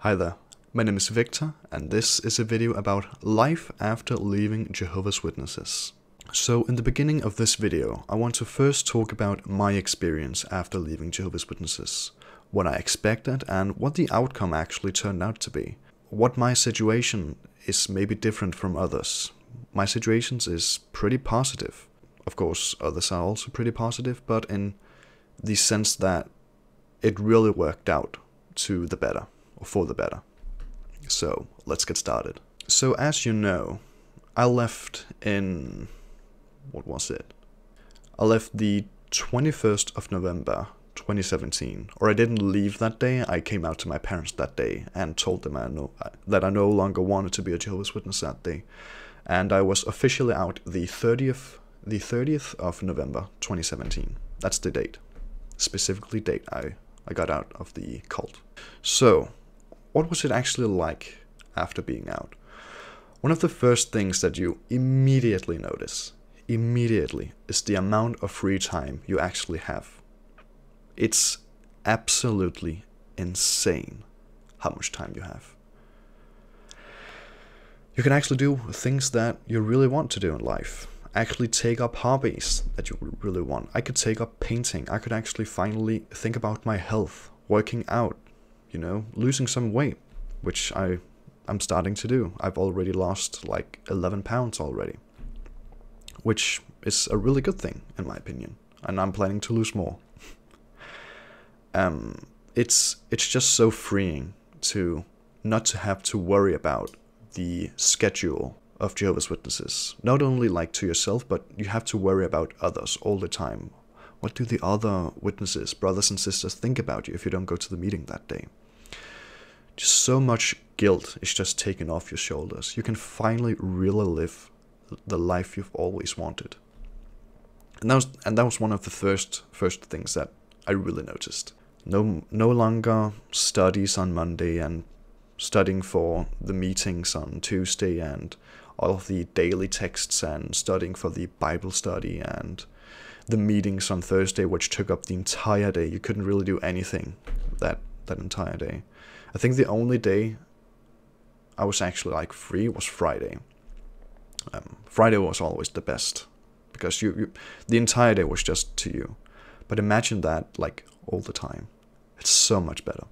Hi there, my name is Victor, and this is a video about life after leaving Jehovah's Witnesses. So in the beginning of this video, I want to first talk about my experience after leaving Jehovah's Witnesses, what I expected and what the outcome actually turned out to be. What my situation is maybe different from others. My situation is pretty positive. Of course, others are also pretty positive, but in the sense that it really worked out to the better. Or for the better. So, let's get started. So, as you know, I left in... what was it? I left the 21st of November 2017. Or I didn't leave that day, I came out to my parents that day and told them that I no longer wanted to be a Jehovah's Witness that day. And I was officially out the 30th of November 2017. That's the date. Specifically date I got out of the cult. So, what was it actually like after being out? One of the first things that you immediately notice, is the amount of free time you actually have. It's absolutely insane how much time you have. You can actually do things that you really want to do in life. Actually take up hobbies that you really want. I could take up painting. I could actually finally think about my health, working out, you know, losing some weight, which I'm starting to do. I've already lost like 11 pounds already, which is a really good thing in my opinion, and I'm planning to lose more. It's just so freeing to not to have to worry about the schedule of Jehovah's Witnesses. Not only like to yourself, but you have to worry about others all the time. What do the other witnesses, brothers and sisters, think about you if you don't go to the meeting that day? Just so much guilt is just taken off your shoulders. You can finally really live the life you've always wanted. And that was one of the first things that I really noticed. No longer studies on Monday and studying for the meetings on Tuesday and all of the daily texts and studying for the Bible study and the meetings on Thursday, which took up the entire day. You couldn't really do anything that entire day. I think the only day I was actually like free was Friday. Friday was always the best because the entire day was just to you. But imagine that like all the time. It's so much better.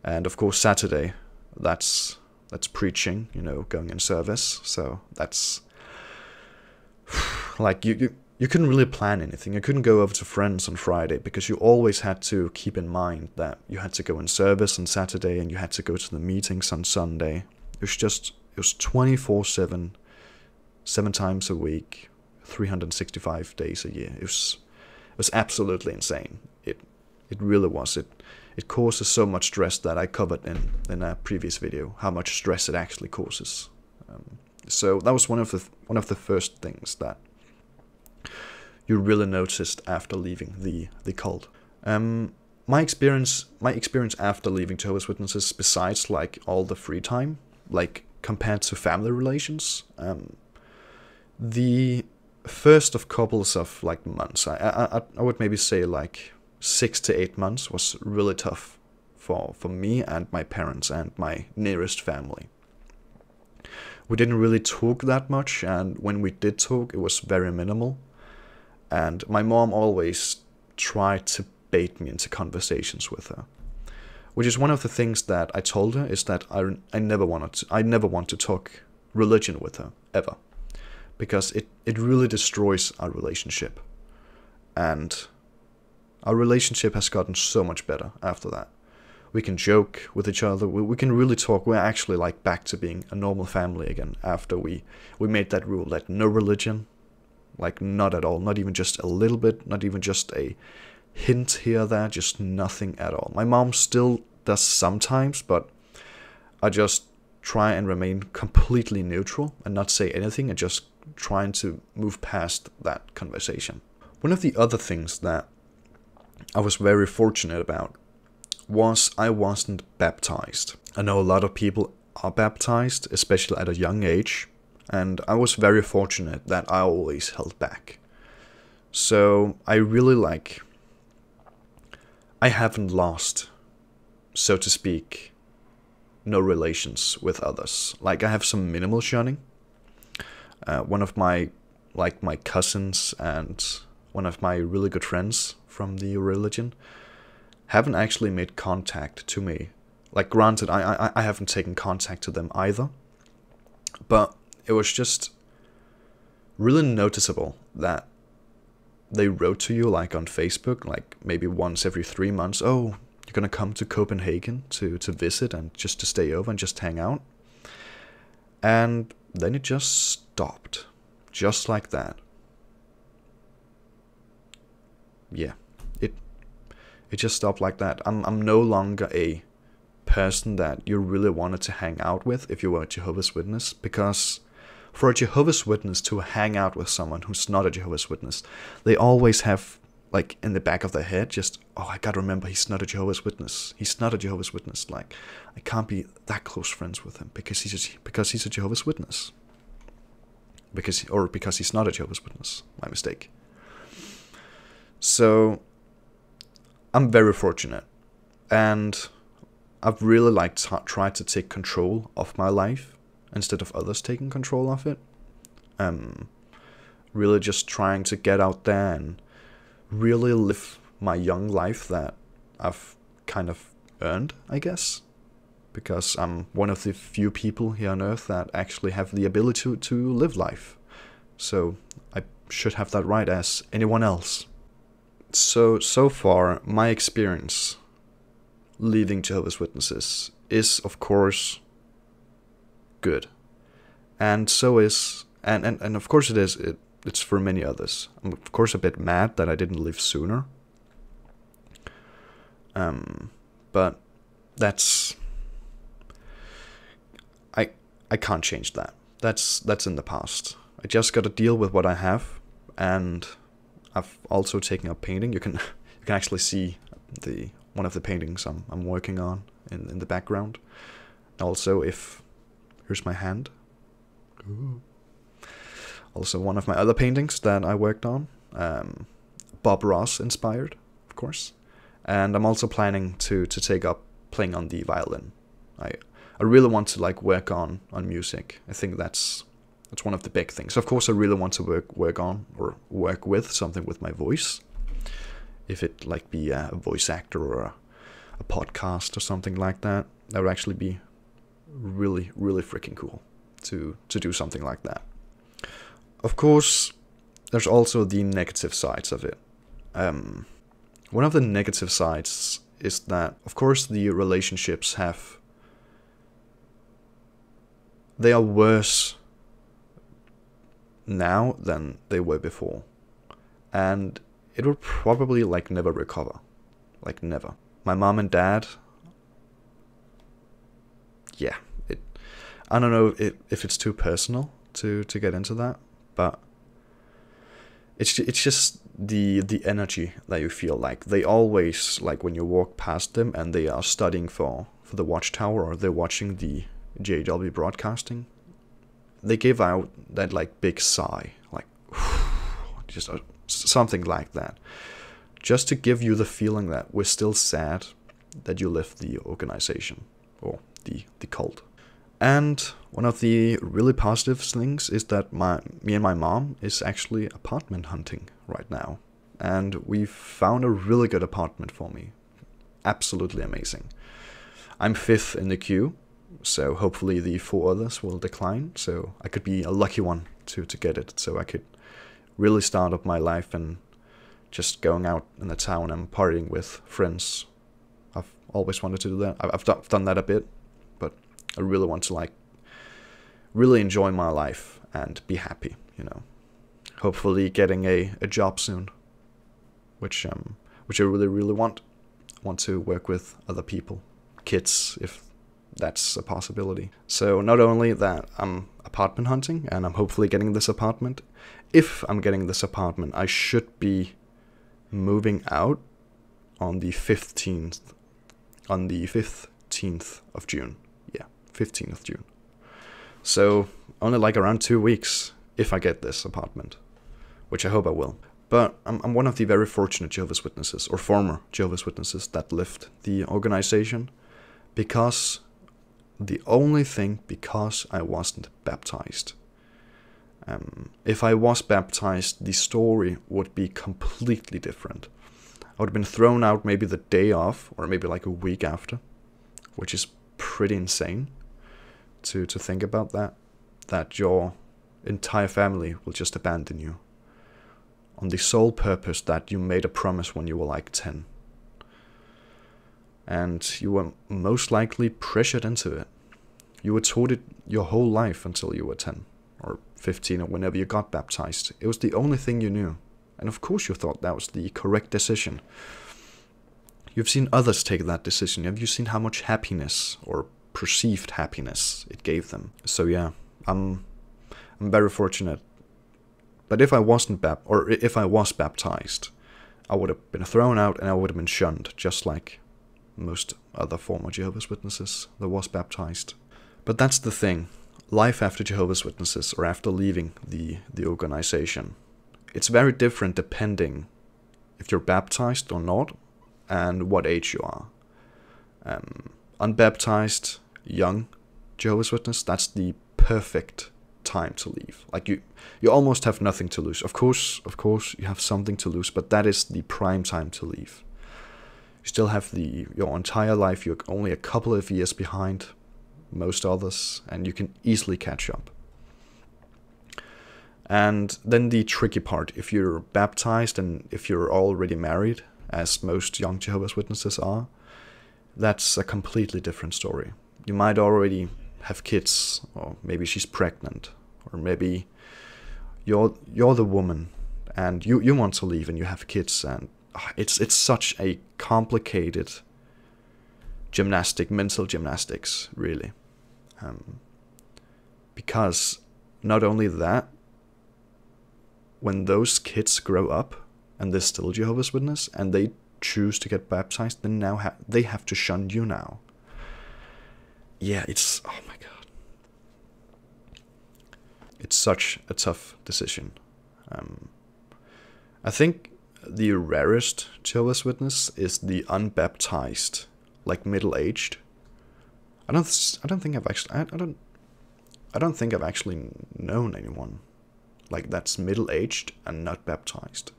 And of course Saturday, that's preaching, you know, going in service. So that's like you couldn't really plan anything. You couldn't go over to friends on Friday because you always had to keep in mind that you had to go in service on Saturday and you had to go to the meetings on Sunday. It was 24/7, 7 times a week, 365 days a year. It was absolutely insane. It really was. It causes so much stress that I covered in a previous video, how much stress it actually causes. So that was one of the first things that you really noticed after leaving the cult. My experience after leaving Jehovah's Witnesses, besides like all the free time, like compared to family relations, the first of couples of like months, I would maybe say like 6 to 8 months was really tough for me and my parents and my nearest family. We didn't really talk that much, and when we did talk, it was very minimal. And my mom always tried to bait me into conversations with her, which is one of the things that I told her is that I never want to talk religion with her ever, because it really destroys our relationship. And our relationship has gotten so much better after that. We can joke with each other. We can really talk. We're actually like back to being a normal family again after we made that rule that no religion, like not at all, not even just a little bit, not even just a hint here or there, just nothing at all. My mom still does sometimes, but I just try and remain completely neutral and not say anything and just trying to move past that conversation. One of the other things that I was very fortunate about was I wasn't baptized. I know a lot of people are baptized, especially at a young age, and I was very fortunate that I always held back. So I really I haven't lost, so to speak, no relations with others. Like, I have some minimal shunning. One of my cousins and one of my really good friends from the religion haven't actually made contact to me. Like, granted, I haven't taken contact to them either, but it was just really noticeable that they wrote to you, like, on Facebook, like, maybe once every 3 months, oh, you're gonna come to Copenhagen to visit and just to stay over and just hang out. And then it just stopped. Just like that. Yeah. It just stopped like that. I'm no longer a person that you really wanted to hang out with if you were a Jehovah's Witness, because for a Jehovah's Witness to hang out with someone who's not a Jehovah's Witness, they always have, like, in the back of their head, just, oh, I gotta remember he's not a Jehovah's Witness. He's not a Jehovah's Witness. Like, I can't be that close friends with him because he's a Jehovah's Witness. Because he's not a Jehovah's Witness. My mistake. So, I'm very fortunate. And I've really, tried to take control of my life instead of others taking control of it. Really just trying to get out there and really live my young life that I've kind of earned, I guess. Because I'm one of the few people here on Earth that actually have the ability to live life. So I should have that right as anyone else. So far, my experience leaving Jehovah's Witnesses is, of course, good. And so is, and of course it is, it's for many others. I'm, of course, a bit mad that I didn't leave sooner. But that's... I can't change that. That's in the past. I just gotta deal with what I have, and I've also taken up painting. You can actually see one of the paintings I'm working on in the background. Also, here's my hand. Ooh. Also, one of my other paintings that I worked on, Bob Ross inspired, of course. And I'm also planning to take up playing on the violin. I really want to, like, work on music. I think that's one of the big things. Of course, I really want to work on or work with something with my voice. If it, like, be a voice actor or a podcast or something like that, that would actually be really, really freaking cool to do something like that. Of course, there's also the negative sides of it. One of the negative sides is that, of course, the relationships they are worse now than they were before. And it will probably, like, never recover. Like, never. My mom and dad, yeah, I don't know if it's too personal to get into that, but it's just the energy that you feel. Like, they always, like, when you walk past them and they are studying for the watchtower, or they're watching the JW broadcasting, they give out that, like, big sigh, like, just something like that, just to give you the feeling that we're still sad that you left the organization or the cult. And one of the really positive things is that me and my mom is actually apartment hunting right now, and we found a really good apartment for me. Absolutely amazing. I'm 5th in the queue, so hopefully the 4 others will decline, so I could be a lucky one to get it, so I could really start up my life and just going out in the town and partying with friends. I've always wanted to do that. I've done that a bit, but I really want to, like, really enjoy my life and be happy, you know. Hopefully getting a job soon, which I really, really want. I want to work with other people, kids, if that's a possibility. So not only that, I'm apartment hunting, and I'm hopefully getting this apartment. If I'm getting this apartment, I should be moving out on the 15th of June. Yeah, 15th of June. So only, like, around 2 weeks if I get this apartment, which I hope I will. But I'm one of the very fortunate Jehovah's Witnesses, or former Jehovah's Witnesses, that left the organization, because the only thing because I wasn't baptized. If I was baptized, the story would be completely different. I would have been thrown out maybe the day of, or maybe like a week after, which is pretty insane to think about that your entire family will just abandon you on the sole purpose that you made a promise when you were like 10. And you were most likely pressured into it. You were taught it your whole life until you were 10 or 15 or whenever you got baptized. It was the only thing you knew. And of course you thought that was the correct decision. You've seen others take that decision. Have you seen how much happiness or perceived happiness it gave them? So yeah, I'm very fortunate. But if I wasn't if I was baptized, I would have been thrown out and I would have been shunned, just like most other former Jehovah's Witnesses that was baptized. But that's the thing. Life after Jehovah's Witnesses, or after leaving the organization, it's very different depending if you're baptized or not and what age you are. Unbaptized, young Jehovah's Witness, that's the perfect time to leave. Like you almost have nothing to lose. Of course you have something to lose, but that is the prime time to leave. You still have your entire life. You're only a couple of years behind most others, and you can easily catch up. And then the tricky part, if you're baptized and if you're already married, as most young Jehovah's Witnesses are, that's a completely different story. You might already have kids, or maybe she's pregnant, or maybe you're the woman and you want to leave and you have kids, and it's such a complicated mental gymnastics, really. Because not only that, when those kids grow up and they're still Jehovah's Witness and they choose to get baptized, then now they have to shun you now. Yeah, oh my god. It's such a tough decision. I think the rarest Jehovah's Witness is the unbaptized, like middle-aged. I don't think I've actually known anyone like that's middle-aged and not baptized.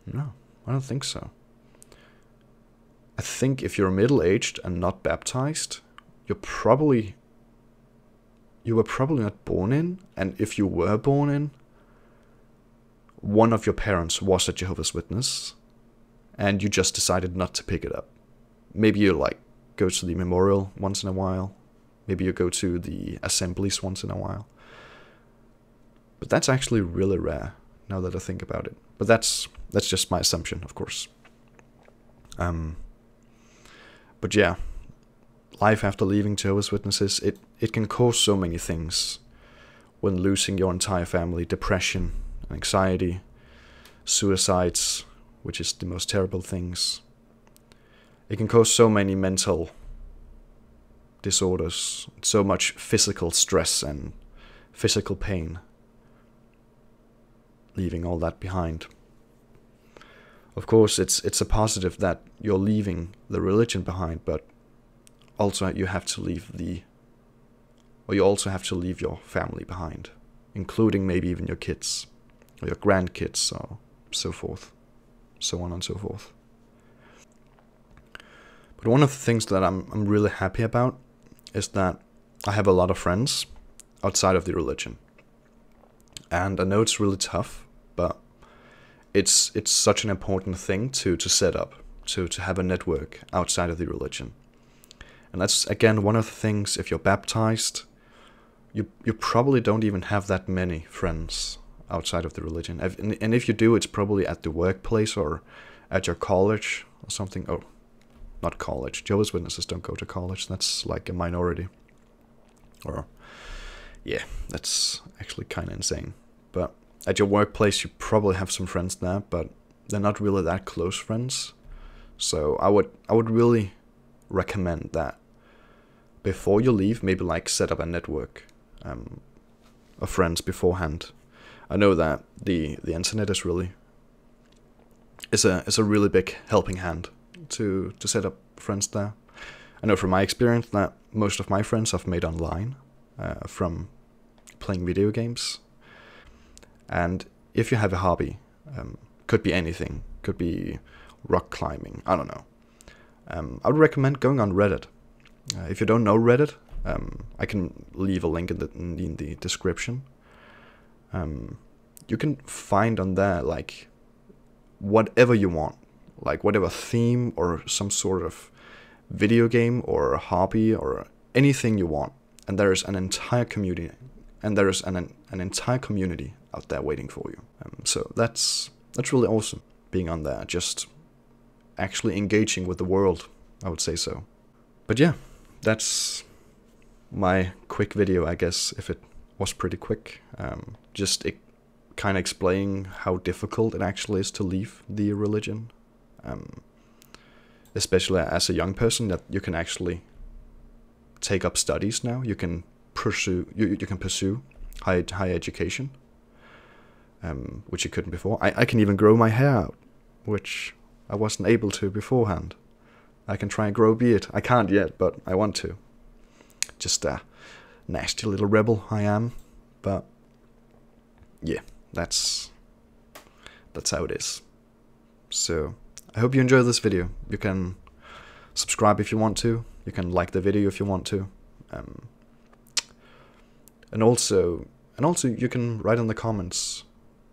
No, I don't think so. I think if you're middle-aged and not baptized, you were probably not born in, and if you were born in, one of your parents was a Jehovah's Witness, and you just decided not to pick it up. Maybe you go to the memorial once in a while. Maybe you go to the assemblies once in a while. But that's actually really rare, now that I think about it. But that's just my assumption, of course. But yeah, life after leaving Jehovah's Witnesses, it can cause so many things. When losing your entire family, depression, anxiety, suicides, which is the most terrible things. It can cause so many mental disorders, so much physical stress and physical pain, leaving all that behind. Of course, it's a positive that you're leaving the religion behind, but also you have to leave you also have to leave your family behind, including maybe even your kids, or your grandkids, or so forth, so on and so forth. But one of the things that I'm really happy about is that I have a lot of friends outside of the religion. And I know it's really tough, but it's such an important thing to set up, to have a network outside of the religion. And that's, again, one of the things, if you're baptized, you probably don't even have that many friends outside of the religion. And if you do, it's probably at the workplace or at your college or something. Oh, not college. Jehovah's Witnesses don't go to college. That's like a minority. Or, yeah, that's actually kind of insane. But at your workplace, you probably have some friends there, but they're not really that close friends. So I would really recommend that before you leave, maybe set up a network of friends beforehand. I know that the internet is a really big helping hand to set up friends there. I know from my experience that most of my friends I've made online from playing video games. And if you have a hobby, could be anything, could be rock climbing, I don't know. I would recommend going on Reddit. If you don't know Reddit, I can leave a link in the description. You can find on there like whatever you want, like whatever theme or some sort of video game or hobby or anything you want, and there is an entire community, and there is an entire community out there waiting for you. So that's really awesome, being on there, just actually engaging with the world, I would say so. But yeah, that's my quick video, I guess, if it was pretty quick. Just kind of explaining how difficult it actually is to leave the religion. Especially as a young person, that you can actually take up studies now. You can pursue high education, which you couldn't before. I can even grow my hair out, which I wasn't able to beforehand. I can try and grow a beard. I can't yet, but I want to. Just a nasty little rebel I am. But yeah, that's how it is. So I hope you enjoyed this video. You can subscribe if you want to. You can like the video if you want to. And also you can write in the comments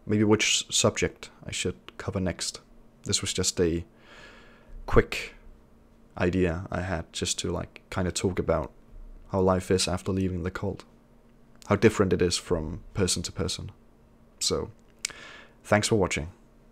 maybe which subject I should cover next. This was just a quick idea I had, just to like kind of talk about how life is after leaving the cult. How different it is from person to person. So, thanks for watching.